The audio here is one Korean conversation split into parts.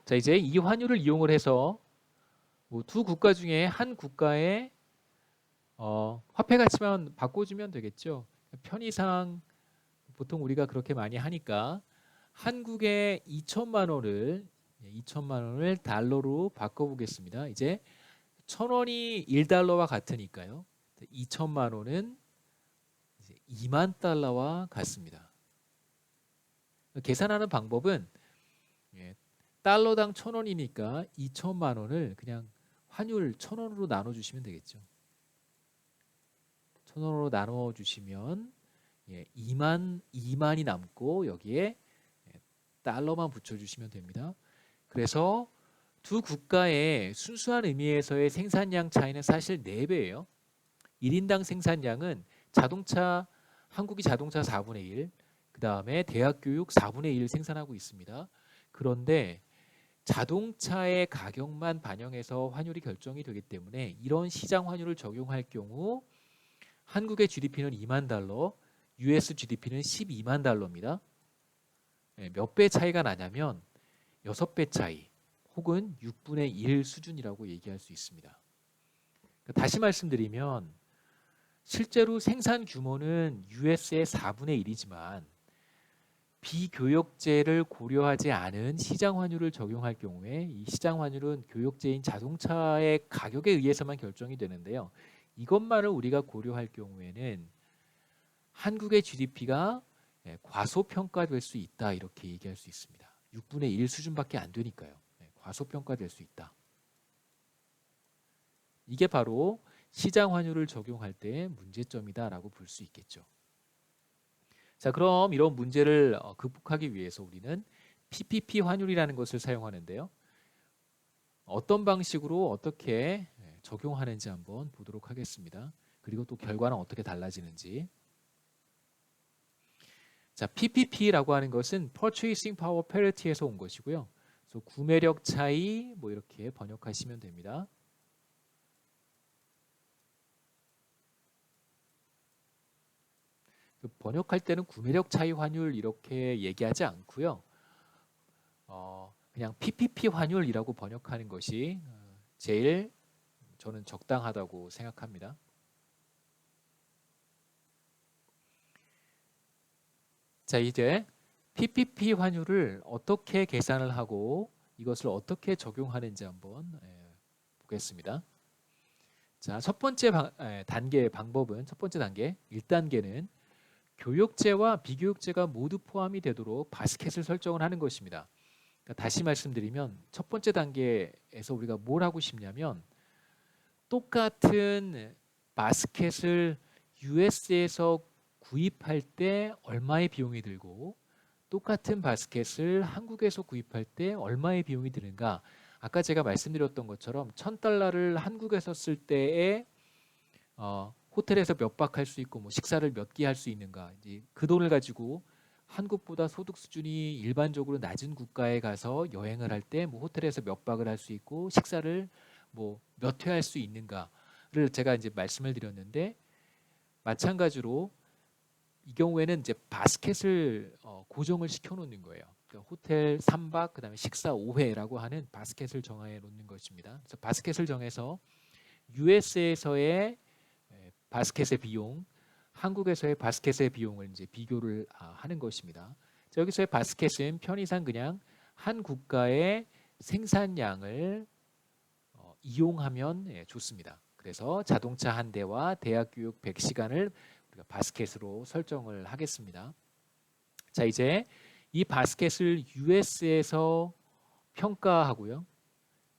자, 이제 이 환율을 이용을 해서 뭐 두 국가 중에 한 국가의 화폐 가치만 바꿔주면 되겠죠. 편의상 보통 우리가 그렇게 많이 하니까 한국의 2천만 원을 달러로 바꿔보겠습니다. 이제 1,000원이 1달러와 같으니까요. 2천만 원은 이제 2만 달러와 같습니다. 계산하는 방법은 달러당 1,000원이니까 2천만 원을 그냥 환율 1,000원으로 나눠주시면 되겠죠. 1,000원으로 나눠주시면 2만이 남고 여기에 달러만 붙여주시면 됩니다. 그래서 두 국가의 순수한 의미에서의 생산량 차이는 사실 4배예요. 1인당 생산량은 한국이 자동차 4분의 1, 그 다음에 대학교육 4분의 1 생산하고 있습니다. 그런데 자동차의 가격만 반영해서 환율이 결정이 되기 때문에 이런 시장 환율을 적용할 경우 한국의 GDP는 2만 달러, US GDP는 12만 달러입니다. 몇 배 차이가 나냐면 6배 차이 혹은 6분의 1 수준이라고 얘기할 수 있습니다. 다시 말씀드리면 실제로 생산 규모는 US의 4분의 1이지만 비교역제를 고려하지 않은 시장 환율을 적용할 경우에 이 시장 환율은 교역제인 자동차의 가격에 의해서만 결정이 되는데요. 이것만을 우리가 고려할 경우에는 한국의 GDP가 과소평가될 수 있다 이렇게 얘기할 수 있습니다. 6분의 1 수준밖에 안 되니까요. 과소평가될 수 있다. 이게 바로 시장 환율을 적용할 때의 문제점이다라고 볼 수 있겠죠. 자, 그럼 이런 문제를 극복하기 위해서 우리는 PPP 환율이라는 것을 사용하는데요. 어떤 방식으로 어떻게 적용하는지 한번 보도록 하겠습니다. 그리고 또 결과는 어떻게 달라지는지. 자, PPP라고 하는 것은 Purchasing Power Parity에서 온 것이고요. 그래서 구매력 차이 뭐 이렇게 번역하시면 됩니다. 번역할 때는 구매력 차이 환율 이렇게 얘기하지 않고요. 그냥 PPP 환율이라고 번역하는 것이 제일 저는 적당하다고 생각합니다. 자, 이제 PPP 환율을 어떻게 계산을 하고 이것을 어떻게 적용하는지 한번 보겠습니다. 자, 첫 번째 단계 방법은 첫 번째 단계 1단계는 교역제와 비교역제가 모두 포함이 되도록 바스켓을 설정을 하는 것입니다. 그러니까 다시 말씀드리면 첫 번째 단계에서 우리가 뭘 하고 싶냐면 똑같은 바스켓을 US에서 구입할 때 얼마의 비용이 들고 똑같은 바스켓을 한국에서 구입할 때 얼마의 비용이 드는가. 아까 제가 말씀드렸던 것처럼 1,000달러를 한국에서 쓸 때에 호텔에서 몇 박 할 수 있고 뭐 식사를 몇 끼 할 수 있는가. 이제 그 돈을 가지고 한국보다 소득 수준이 일반적으로 낮은 국가에 가서 여행을 할 때 뭐 호텔에서 몇 박을 할 수 있고 식사를 뭐 몇 회 할 수 있는가를 제가 이제 말씀을 드렸는데 마찬가지로 이 경우에는 이제 바스켓을 고정을 시켜 놓는 거예요. 그러니까 호텔 3박 그다음에 식사 5회라고 하는 바스켓을 정해 놓는 것입니다. 그래서 바스켓을 정해서 US에서의 바스켓의 비용, 한국에서의 바스켓의 비용을 이제 비교를 하는 것입니다. 자, 여기서의 바스켓은 편의상 그냥 한 국가의 생산량을 이용하면 좋습니다. 그래서 자동차 한 대와 대학 교육 100시간을 우리가 바스켓으로 설정을 하겠습니다. 자, 이제 이 바스켓을 US에서 평가하고요.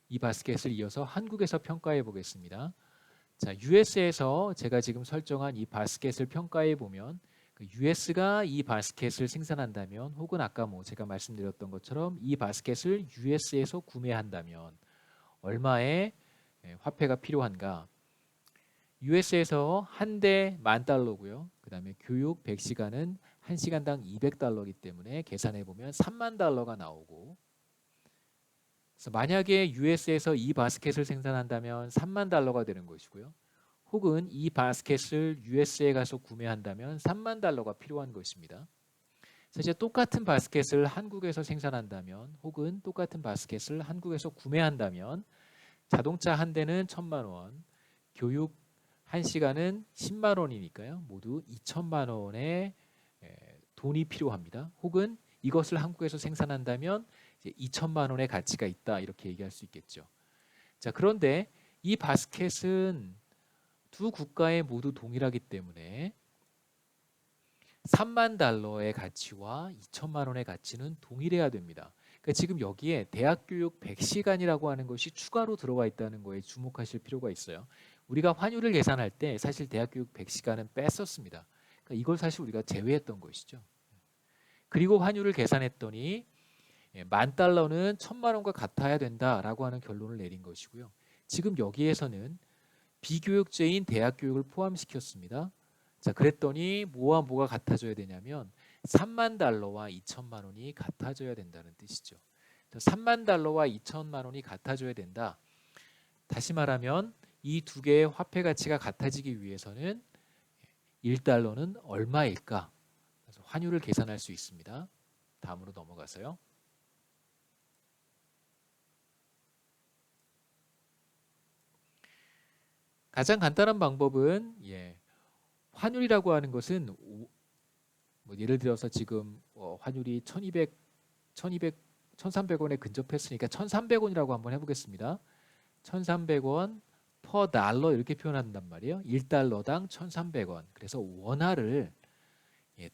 이 바스켓을 이어서 한국에서 평가해 보겠습니다. 자, US에서 제가 지금 설정한 이 바스켓을 평가해 보면 US가 이 바스켓을 생산한다면 혹은 아까 뭐 제가 말씀드렸던 것처럼 이 바스켓을 US에서 구매한다면 얼마의 화폐가 필요한가? US에서 한 대 10,000달러고요. 그 다음에 교육 100시간은 1시간당 200달러이기 때문에 계산해 보면 3만 달러가 나오고 그래서 만약에 US에서 이 바스켓을 생산한다면 3만 달러가 되는 것이고요. 혹은 이 바스켓을 US에 가서 구매한다면 3만 달러가 필요한 것입니다. 이제 똑같은 바스켓을 한국에서 생산한다면 혹은 똑같은 바스켓을 한국에서 구매한다면 자동차 한 대는 1,000만 원, 교육 1시간은 10만 원이니까요. 모두 2천만 원의 돈이 필요합니다. 혹은 이것을 한국에서 생산한다면 이제 2천만 원의 가치가 있다 이렇게 얘기할 수 있겠죠. 자, 그런데 이 바스켓은 두 국가에 모두 동일하기 때문에 3만 달러의 가치와 2천만 원의 가치는 동일해야 됩니다. 그러니까 지금 여기에 대학 교육 100시간이라고 하는 것이 추가로 들어가 있다는 거에 주목하실 필요가 있어요. 우리가 환율을 계산할 때 사실 대학 교육 100시간은 뺐었습니다. 그러니까 이걸 사실 우리가 제외했던 것이죠. 그리고 환율을 계산했더니 10,000달러는 1,000만 원과 같아야 된다라고 하는 결론을 내린 것이고요. 지금 여기에서는 비교육제인 대학 교육을 포함시켰습니다. 자, 그랬더니 뭐와 뭐가 같아져야 되냐면 3만 달러와 2천만 원이 같아져야 된다는 뜻이죠. 3만 달러와 2천만 원이 같아져야 된다. 다시 말하면 이 두 개의 화폐 가치가 같아지기 위해서는 1달러는 얼마일까? 그래서 환율을 계산할 수 있습니다. 다음으로 넘어가서요. 가장 간단한 방법은 환율이라고 하는 것은 뭐 예를 들어서 지금 환율이 1,300원에 근접했으니까 1,300원이라고 한번 해보겠습니다. 1,300원 per 달러 이렇게 표현한단 말이에요. 1달러당 1,300원. 그래서 원화를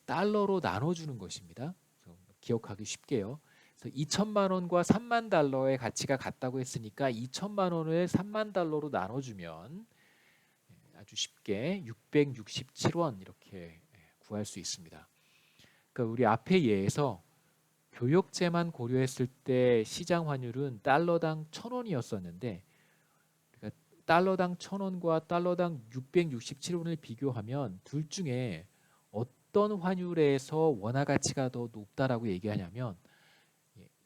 달러로 나눠주는 것입니다. 기억하기 쉽게요. 그래서 2천만 원과 3만 달러의 가치가 같다고 했으니까 2천만 원을 3만 달러로 나눠주면 아주 쉽게 667원 이렇게 구할 수 있습니다. 그러니까 우리 앞의 예에서 교역제만 고려했을 때 시장 환율은 달러당 1,000원이었었는데 그러니까 달러당 1,000원과 달러당 667원을 비교하면 둘 중에 어떤 환율에서 원화 가치가 더 높다라고 얘기하냐면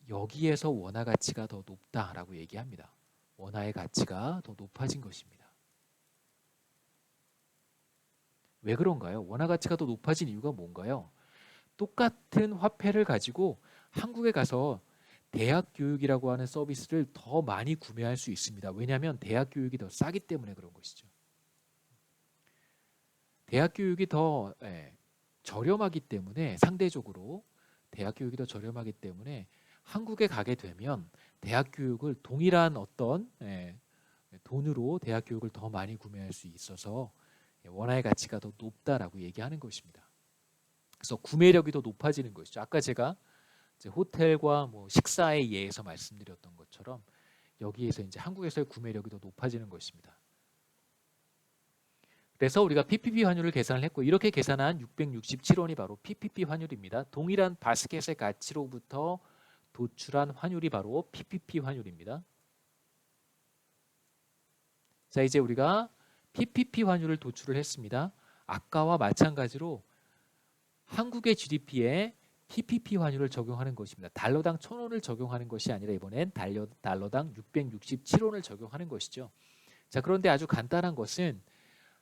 여기에서 원화 가치가 더 높다라고 얘기합니다. 원화의 가치가 더 높아진 것입니다. 왜 그런가요? 원화 가치가 더 높아진 이유가 뭔가요? 똑같은 화폐를 가지고 한국에 가서 대학 교육이라고 하는 서비스를 더 많이 구매할 수 있습니다. 왜냐하면 대학 교육이 더 싸기 때문에 그런 것이죠. 대학 교육이 더 저렴하기 때문에 상대적으로 대학 교육이 더 저렴하기 때문에 한국에 가게 되면 대학 교육을 동일한 어떤 돈으로 대학 교육을 더 많이 구매할 수 있어서 원화의 가치가 더 높다라고 얘기하는 것입니다. 그래서 구매력이 더 높아지는 것이죠. 아까 제가 이제 호텔과 뭐 식사에 의해서 말씀드렸던 것처럼 여기에서 이제 한국에서의 구매력이 더 높아지는 것입니다. 그래서 우리가 PPP 환율을 계산을 했고 이렇게 계산한 667원이 바로 PPP 환율입니다. 동일한 바스켓의 가치로부터 도출한 환율이 바로 PPP 환율입니다. 자, 이제 우리가 PPP 환율을 도출을 했습니다. 아까와 마찬가지로 한국의 GDP에 PPP 환율을 적용하는 것입니다. 달러당 1,000원을 적용하는 것이 아니라 이번엔 달러당 667원을 적용하는 것이죠. 자, 그런데 아주 간단한 것은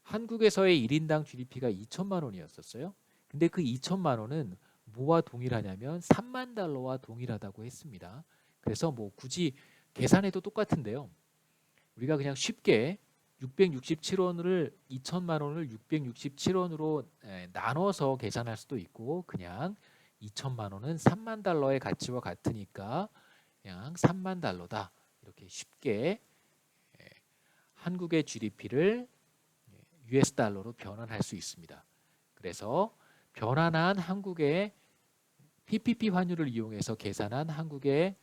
한국에서의 1인당 GDP가 2천만 원이었었어요. 근데 그 2천만 원은 뭐와 동일하냐면 3만 달러와 동일하다고 했습니다. 그래서 뭐 굳이 계산해도 똑같은데요. 우리가 그냥 쉽게 667원을 2천만 원을 667원으로 나눠서 계산할 수도 있고 그냥 2천만 원은 3만 달러의 가치와 같으니까 그냥 3만 달러다 이렇게 쉽게 한국의 GDP를 US 달러로 변환할 수 있습니다. 그래서 변환한 한국의 PPP 환율을 이용해서 계산한 한국의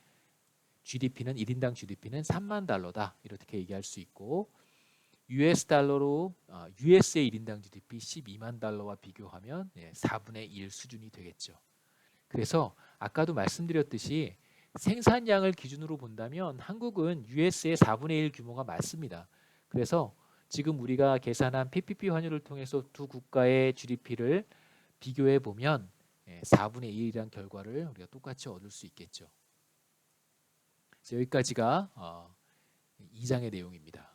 GDP는 1인당 GDP는 3만 달러다 이렇게 얘기할 수 있고 US 달러로 US의 1인당 GDP 12만 달러와 비교하면 4분의 1 수준이 되겠죠. 그래서 아까도 말씀드렸듯이 생산량을 기준으로 본다면 한국은 US의 4분의 1 규모가 맞습니다. 그래서 지금 우리가 계산한 PPP 환율을 통해서 두 국가의 GDP를 비교해 보면 4분의 1이라는 결과를 우리가 똑같이 얻을 수 있겠죠. 그래서 여기까지가 2장의 내용입니다.